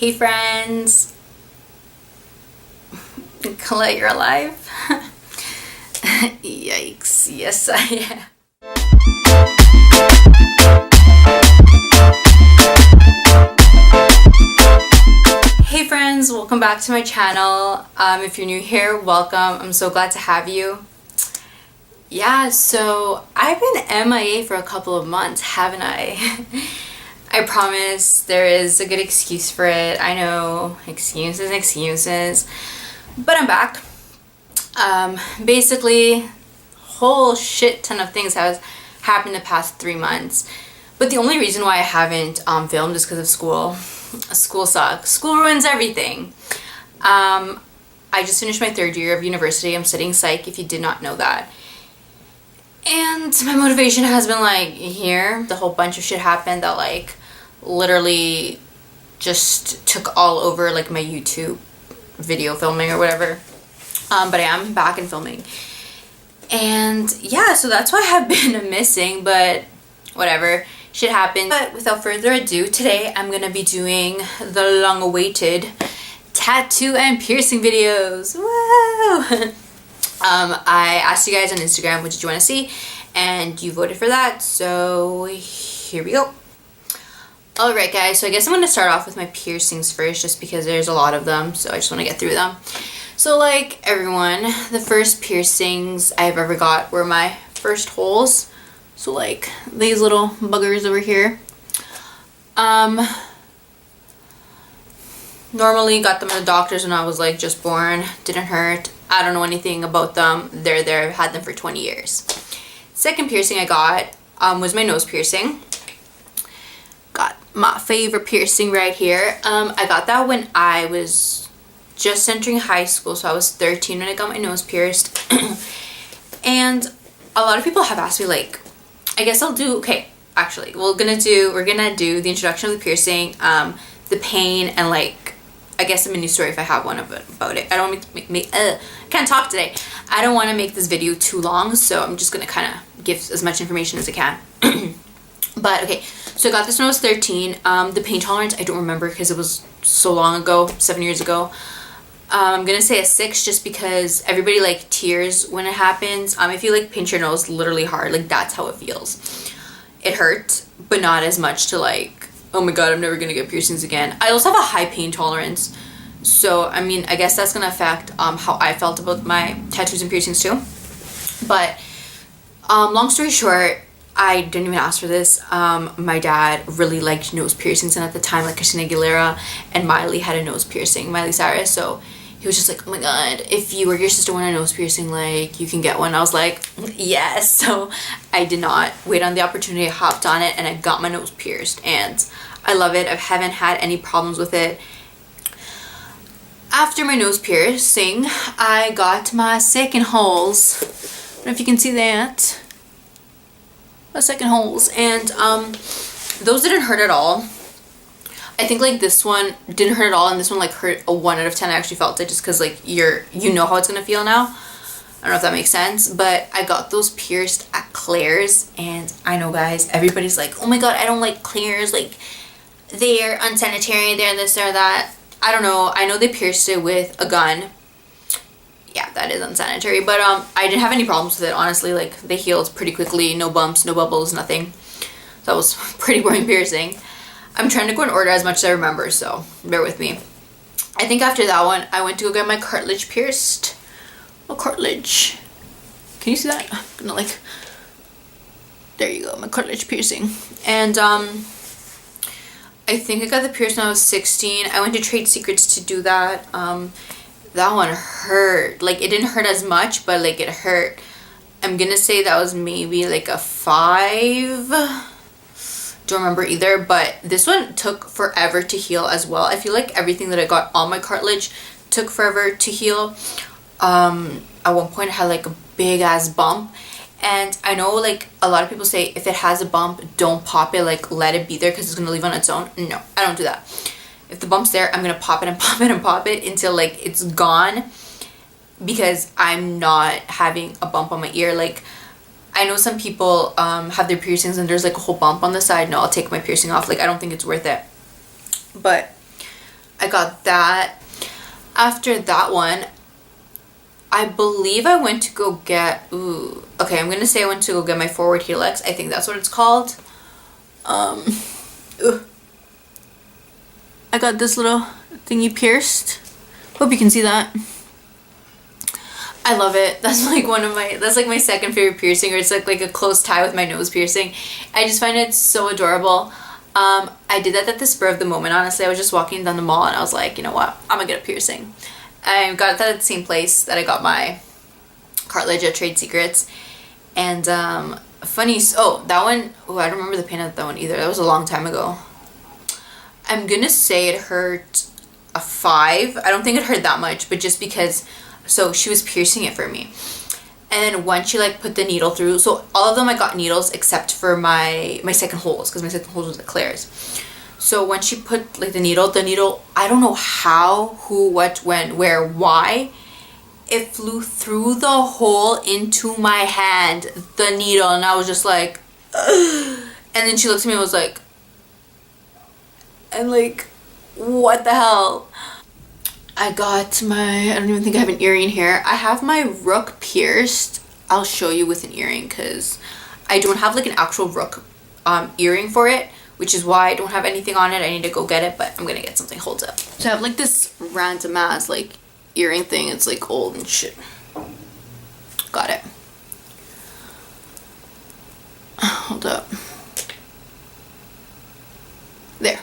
Hey friends! Colette, you're alive? Yikes, yes I am. Hey friends, welcome back to my channel. If you're new here, welcome. I'm so glad to have you. Yeah, so I've been MIA for a couple of months, haven't I? I promise there is a good excuse for it. I know, excuses, but I'm back. Basically, whole shit ton of things has happened the past 3 months, but the only reason why I haven't filmed is because of school. School sucks. School ruins everything. I just finished my 3rd year of university. I'm studying psych, if you did not know that. And my motivation has been like here. The whole bunch of shit happened that like literally just took all over like my YouTube video filming or whatever. But I am back in filming. And yeah, so that's why I have been missing, but whatever. Shit happened. But without further ado, today I'm gonna be doing the long-awaited tattoo and piercing videos. Woo! I asked you guys on Instagram what did you want to see, and you voted for that, so here we go. Alright guys, so I guess I'm going to start off with my piercings first, just because there's a lot of them, so I just want to get through them. So like everyone, the first piercings I've ever got were my first holes. So like these little buggers over here. Normally got them at the doctor's when I was like just born. Didn't hurt. I don't know anything about them. They're there. I've had them for 20 years. Second piercing I got was my nose piercing. Got my favorite piercing right here. I got that when I was just entering high school, so I was 13 when I got my nose pierced. And a lot of people have asked me, like, I guess I'll do, okay, actually, we're gonna do the introduction of the piercing, the pain, and like, I guess a mini story if I have one about it. I don't want to make can't talk today. I don't want to make this video too long, so I'm just gonna kind of give as much information as I can. But okay, so I got this when I was 13. The pain tolerance, I don't remember because it was so long ago, 7 years ago. I'm gonna say a 6 just because everybody like tears when it happens. If you like pinch your nose literally hard, like that's how it feels. It hurt, but not as much to like, oh my god, I'm never gonna get piercings again. I also have a high pain tolerance, so I mean, I guess that's gonna affect how I felt about my tattoos and piercings too. But long story short, I didn't even ask for this. My dad really liked nose piercings, and at the time like Christina Aguilera and Miley had a nose piercing, Miley Cyrus, so he was just like, oh my god, if you or your sister want a nose piercing, like, you can get one. I was like, yes. So I did not wait on the opportunity. I hopped on it and I got my nose pierced, and I love it. I haven't had any problems with it. After my nose piercing, I got my second holes. I don't know if you can see that. My second holes, and those didn't hurt at all. I think like this one didn't hurt at all, and this one like hurt a 1 out of 10. I actually felt it just because like you know how it's gonna feel now. I don't know if that makes sense, but I got those pierced at Claire's, and I know guys, everybody's like, oh my god, I don't like Claire's, like they're unsanitary, they're this or that. I don't know. I know they pierced it with a gun. Yeah, that is unsanitary, but I didn't have any problems with it, honestly. Like they healed pretty quickly, no bumps, no bubbles, nothing. That was pretty boring piercing. I'm trying to go in order as much as I remember, so bear with me. I think after that one, I went to go get my cartilage pierced. Oh, cartilage. Can you see that? I'm gonna like, there you go, my cartilage piercing. And I think I got the piercing when I was 16. I went to Trade Secrets to do that. That one hurt. Like, it didn't hurt as much, but like it hurt. I'm gonna say that was maybe like a 5. Don't remember either, but this one took forever to heal as well. I feel like everything that I got on my cartilage took forever to heal. At one point I had like a big ass bump, and I know like a lot of people say if it has a bump, don't pop it, like let it be there because it's gonna leave on its own. No, I don't do that. If the bump's there, I'm gonna pop it and pop it and pop it until like it's gone, because I'm not having a bump on my ear. Like, I know some people have their piercings and there's like a whole bump on the side. No, I'll take my piercing off. Like, I don't think it's worth it. But I got that. After that one, I believe I went to go get, okay, I'm gonna say I went to go get my forward helix. I think that's what it's called. I got this little thingy pierced. Hope you can see that. I love it. That's like that's like my second favorite piercing, or it's like a close tie with my nose piercing. I just find it so adorable. I did that at the spur of the moment, honestly. I was just walking down the mall and I was like, you know what, I'm gonna get a piercing. I got that at the same place that I got my cartilage at Trade Secrets. And that one, I don't remember the pain of that one either. That was a long time ago. I'm gonna say it hurt a 5. I don't think it hurt that much, but just because, so she was piercing it for me. And then once she like put the needle through, so all of them I got needles except for my second holes, because my second holes was at Claire's. So when she put like the needle, I don't know how, who, what, when, where, why, it flew through the hole into my hand, the needle, and I was just like, ugh. And then she looked at me and was like, and like, what the hell? I got I don't even think I have an earring here. I have my rook pierced. I'll show you with an earring because I don't have like an actual rook earring for it, which is why I don't have anything on it. I need to go get it, but I'm gonna get something. Hold up. So I have like this random ass like earring thing. It's like old and shit. Got it. Hold up. There.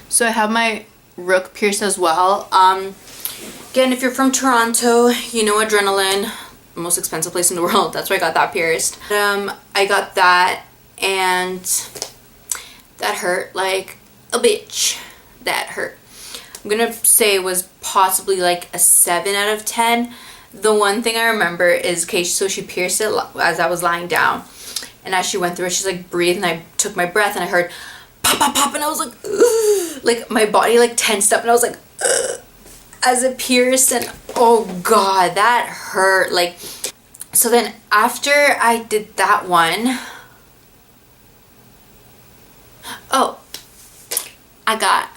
So I have my rook pierced as well. Again, if you're from Toronto, you know Adrenaline, the most expensive place in the world. That's why I got that pierced. I got that, and that hurt like a bitch. That hurt. I'm gonna say it was possibly like a 7 out of 10. The one thing I remember is, okay, so she pierced it as I was lying down, and as she went through it, she's like breathed, and I took my breath, and I heard pop, pop, pop, and I was like, ugh. Like my body like tensed up, and I was like, ugh, as it pierced, and oh god, that hurt. Like, so then after I did that one, oh, I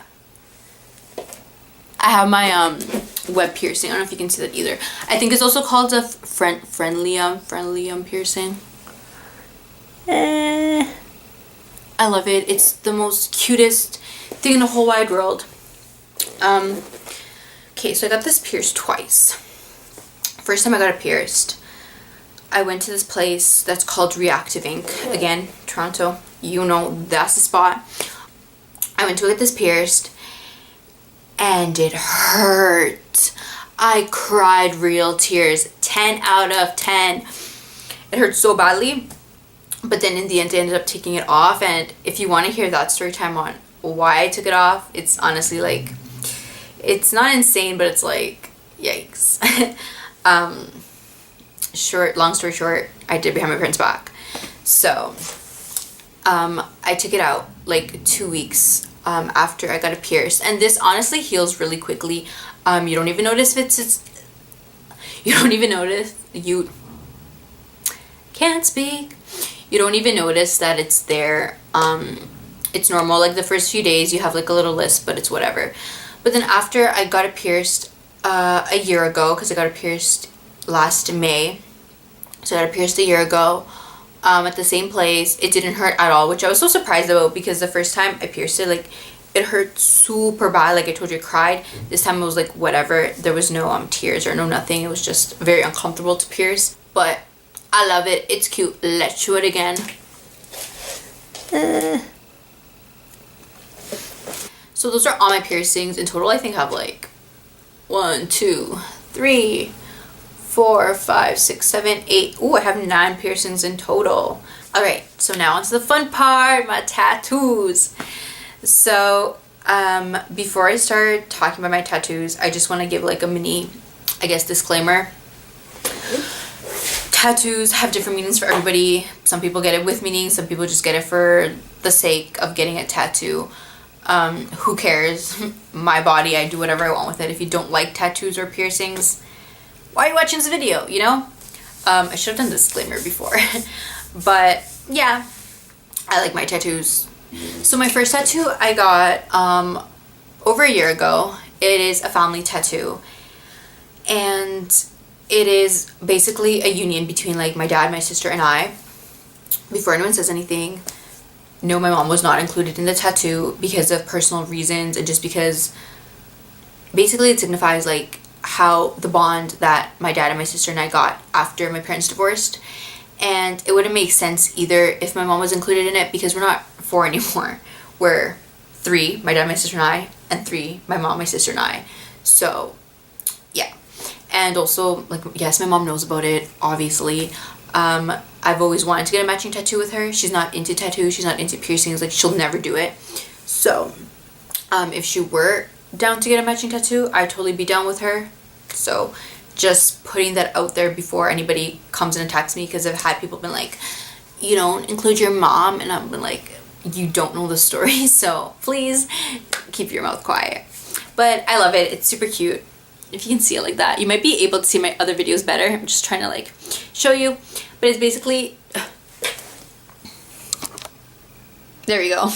have my web piercing. I don't know if you can see that either. I think it's also called a friendlium piercing. I love it. It's the most cutest thing in the whole wide world. Okay, so I got this pierced twice. First time I got it pierced, I went to this place that's called Reactive Ink. Again, Toronto, you know, that's the spot. I went to get this pierced, and it hurt. I cried real tears. 10 out of 10. It hurt so badly. But then in the end, I ended up taking it off. And if you want to hear that story time on why I took it off, it's honestly like, it's not insane, but it's like, yikes. Long story short, I did behind my parents' back. So I took it out like 2 weeks after I got it pierced. And this honestly heals really quickly. You don't even notice you don't even notice, you can't speak. You don't even notice that it's there. It's normal. Like the first few days you have like a little lisp, but it's whatever. But then after I got it pierced a year ago, because I got it pierced last May. So I got it pierced a year ago at the same place. It didn't hurt at all, which I was so surprised about, because the first time I pierced it, like it hurt super bad. Like I told you, I cried. This time it was like whatever. There was no tears or no nothing. It was just very uncomfortable to pierce. But I love it. It's cute. Let's do it again. So those are all my piercings. In total, I think I have like 1, 2, 3, 4, 5, 6, 7, 8. Oh, I have 9 piercings in total. All right, so now onto the fun part, my tattoos. So before I start talking about my tattoos, I just want to give like a mini, I guess, disclaimer. Tattoos have different meanings for everybody. Some people get it with meaning. Some people just get it for the sake of getting a tattoo. Who cares? My body, I do whatever I want with it. If you don't like tattoos or piercings, why are you watching this video, you know? I should have done the disclaimer before. But yeah, I like my tattoos. So my first tattoo I got over a year ago. It is a family tattoo, and it is basically a union between like my dad, my sister, and I. Before anyone says anything, no, my mom was not included in the tattoo because of personal reasons, and just because basically it signifies like how the bond that my dad and my sister and I got after my parents divorced. And it wouldn't make sense either if my mom was included in it, because we're not four anymore. We're three, my dad, my sister, and I, and three, my mom, my sister, and I. So, yeah. And also, like, yes, my mom knows about it, obviously. I've always wanted to get a matching tattoo with her. She's not into tattoos. She's not into piercings. Like, she'll never do it. So, if she were down to get a matching tattoo, I'd totally be down with her. So, just putting that out there before anybody comes and attacks me, because I've had people been like, you don't include your mom, and I've been like, you don't know the story, so please keep your mouth quiet. But I love it. It's super cute. If you can see it like that, you might be able to see my other videos better. I'm just trying to like show you, but it's basically, there you go.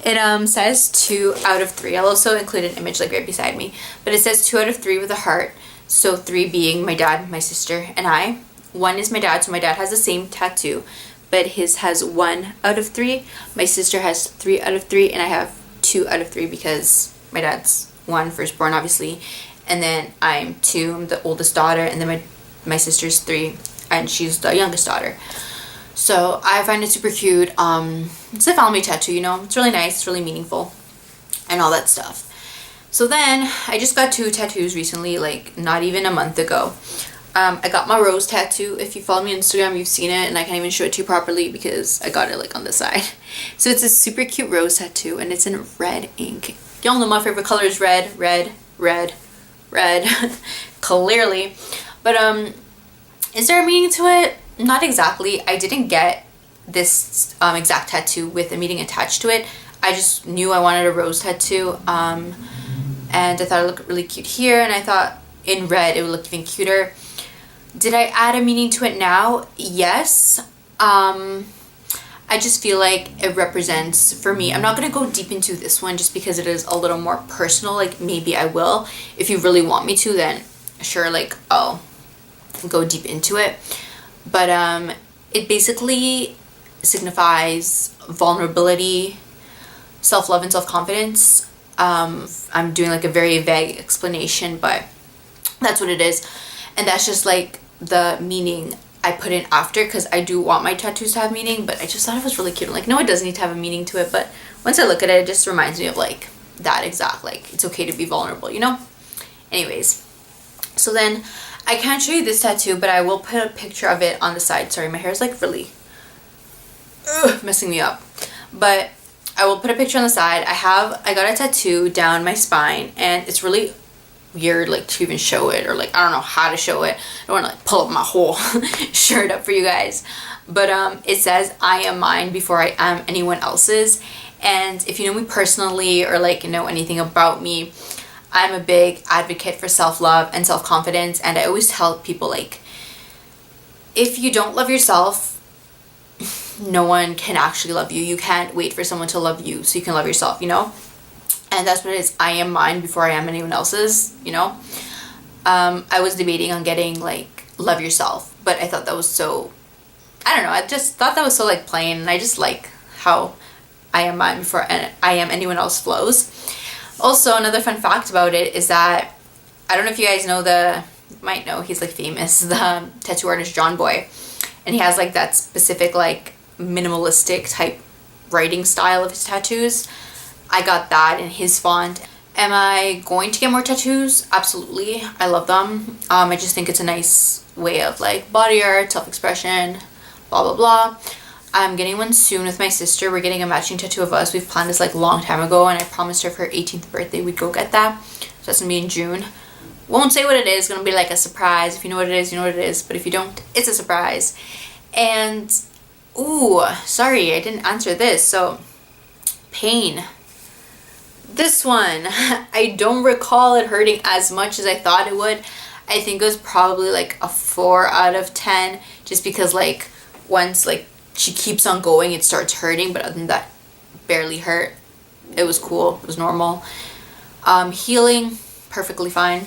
It says 2 out of 3. I'll also include an image like right beside me, but it says 2 out of 3 with a heart. So 3 being my dad, my sister, and I. 1 is my dad, so my dad has the same tattoo, but his has 1 out of 3. My sister has 3 out of 3, and I have 2 out of 3 because my dad's 1, firstborn, obviously, and then I'm 2, I'm the oldest daughter, and then my sister's 3, and she's the youngest daughter. So I find it super cute. It's a family tattoo, you know. It's really nice, it's really meaningful, and all that stuff. So then I just got 2 tattoos recently, like not even a month ago. I got my rose tattoo. If you follow me on Instagram, you've seen it, and I can't even show it to you properly because I got it like on the side. So it's a super cute rose tattoo, and it's in red ink. Y'all know my favorite color is red, red, red, red, clearly. But is there a meaning to it? Not exactly. I didn't get this exact tattoo with a meaning attached to it. I just knew I wanted a rose tattoo, and I thought it looked really cute here, and I thought in red it would look even cuter. Did I add a meaning to it now? Yes. I just feel like it represents, for me, I'm not going to go deep into this one just because it is a little more personal. Like, maybe I will. If you really want me to, then sure, like, I'll go deep into it. But it basically signifies vulnerability, self-love, and self-confidence. I'm doing like a very vague explanation, but that's what it is. And that's just like the meaning I put in after, because I do want my tattoos to have meaning, but I just thought it was really cute. I'm like, no, it doesn't need to have a meaning to it, but once I look at it, it just reminds me of like that exact, like, it's okay to be vulnerable, you know? Anyways, so then I can't show you this tattoo, but I will put a picture of it on the side. Sorry, my hair is like really messing me up, but I will put a picture on the side. I got a tattoo down my spine, and it's really weird like to even show it, or like I don't know how to show it. I don't want to like pull up my whole shirt up for you guys, but it says I am mine before I am anyone else's. And if you know me personally, or like know anything about me, I'm a big advocate for self-love and self-confidence, and I always tell people, like, if you don't love yourself, no one can actually love you. You can't wait for someone to love you so you can love yourself, you know? And that's what it is. I am mine before I am anyone else's, you know? I was debating on getting like love yourself, but I thought that was so, I don't know, I just thought that was so like plain, and I just like how I am mine before I am anyone else flows. Also, another fun fact about it is that, I don't know if you guys know you might know, he's like famous, the tattoo artist John Boy, and he has like that specific like minimalistic type writing style of his tattoos. I got that in his font. Am I going to get more tattoos? Absolutely. I love them. I just think it's a nice way of like body art, self-expression, blah blah blah. I'm getting one soon with my sister. We're getting a matching tattoo of us. We've planned this like a long time ago, and I promised her for her 18th birthday we'd go get that. So that's gonna be in June. Won't say what it is. It's gonna be like a surprise. If you know what it is, you know what it is. But if you don't, it's a surprise. And ooh, sorry, I didn't answer this. So pain. This one, I don't recall it hurting as much as I thought it would. I think it was probably like a 4 out of 10, just because like once like she keeps on going, it starts hurting, but other than that, barely hurt. It was cool. It was normal. Healing, perfectly fine.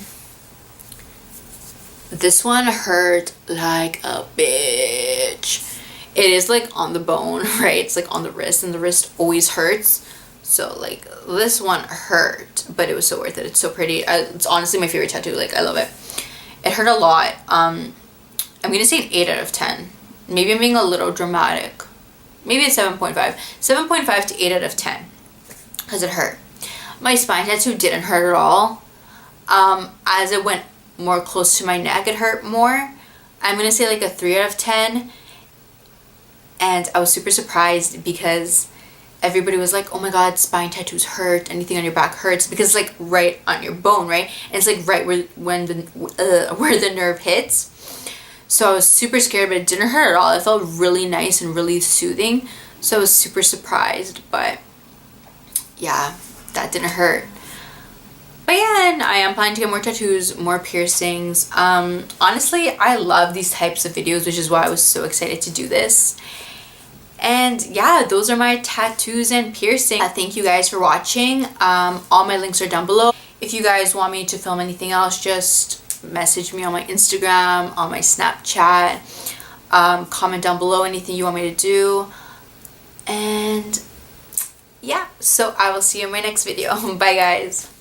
This one hurt like a bitch. It is like on the bone, right? It's like on the wrist, and the wrist always hurts. So like this one hurt, but it was so worth it. It's so pretty. It's honestly my favorite tattoo. Like I love it. It hurt a lot. I'm gonna say an 8 out of 10. Maybe I'm being a little dramatic. Maybe a 7.5. 7.5 to 8 out of 10. Because it hurt. My spine tattoo didn't hurt at all. As it went more close to my neck, it hurt more. I'm gonna say like a 3 out of 10. And I was super surprised because everybody was like, oh my god, spine tattoos hurt, anything on your back hurts, because it's like right on your bone, right? And it's like right where the nerve hits. So I was super scared, but it didn't hurt at all. It felt really nice and really soothing. So I was super surprised, but yeah, that didn't hurt. But yeah, and I am planning to get more tattoos, more piercings. Honestly, I love these types of videos, which is why I was so excited to do this. And yeah, those are my tattoos and piercing. Thank you guys for watching. All my links are down below. If you guys want me to film anything else, just message me on my Instagram, on my Snapchat. Comment down below anything you want me to do. And yeah, so I will see you in my next video. Bye guys.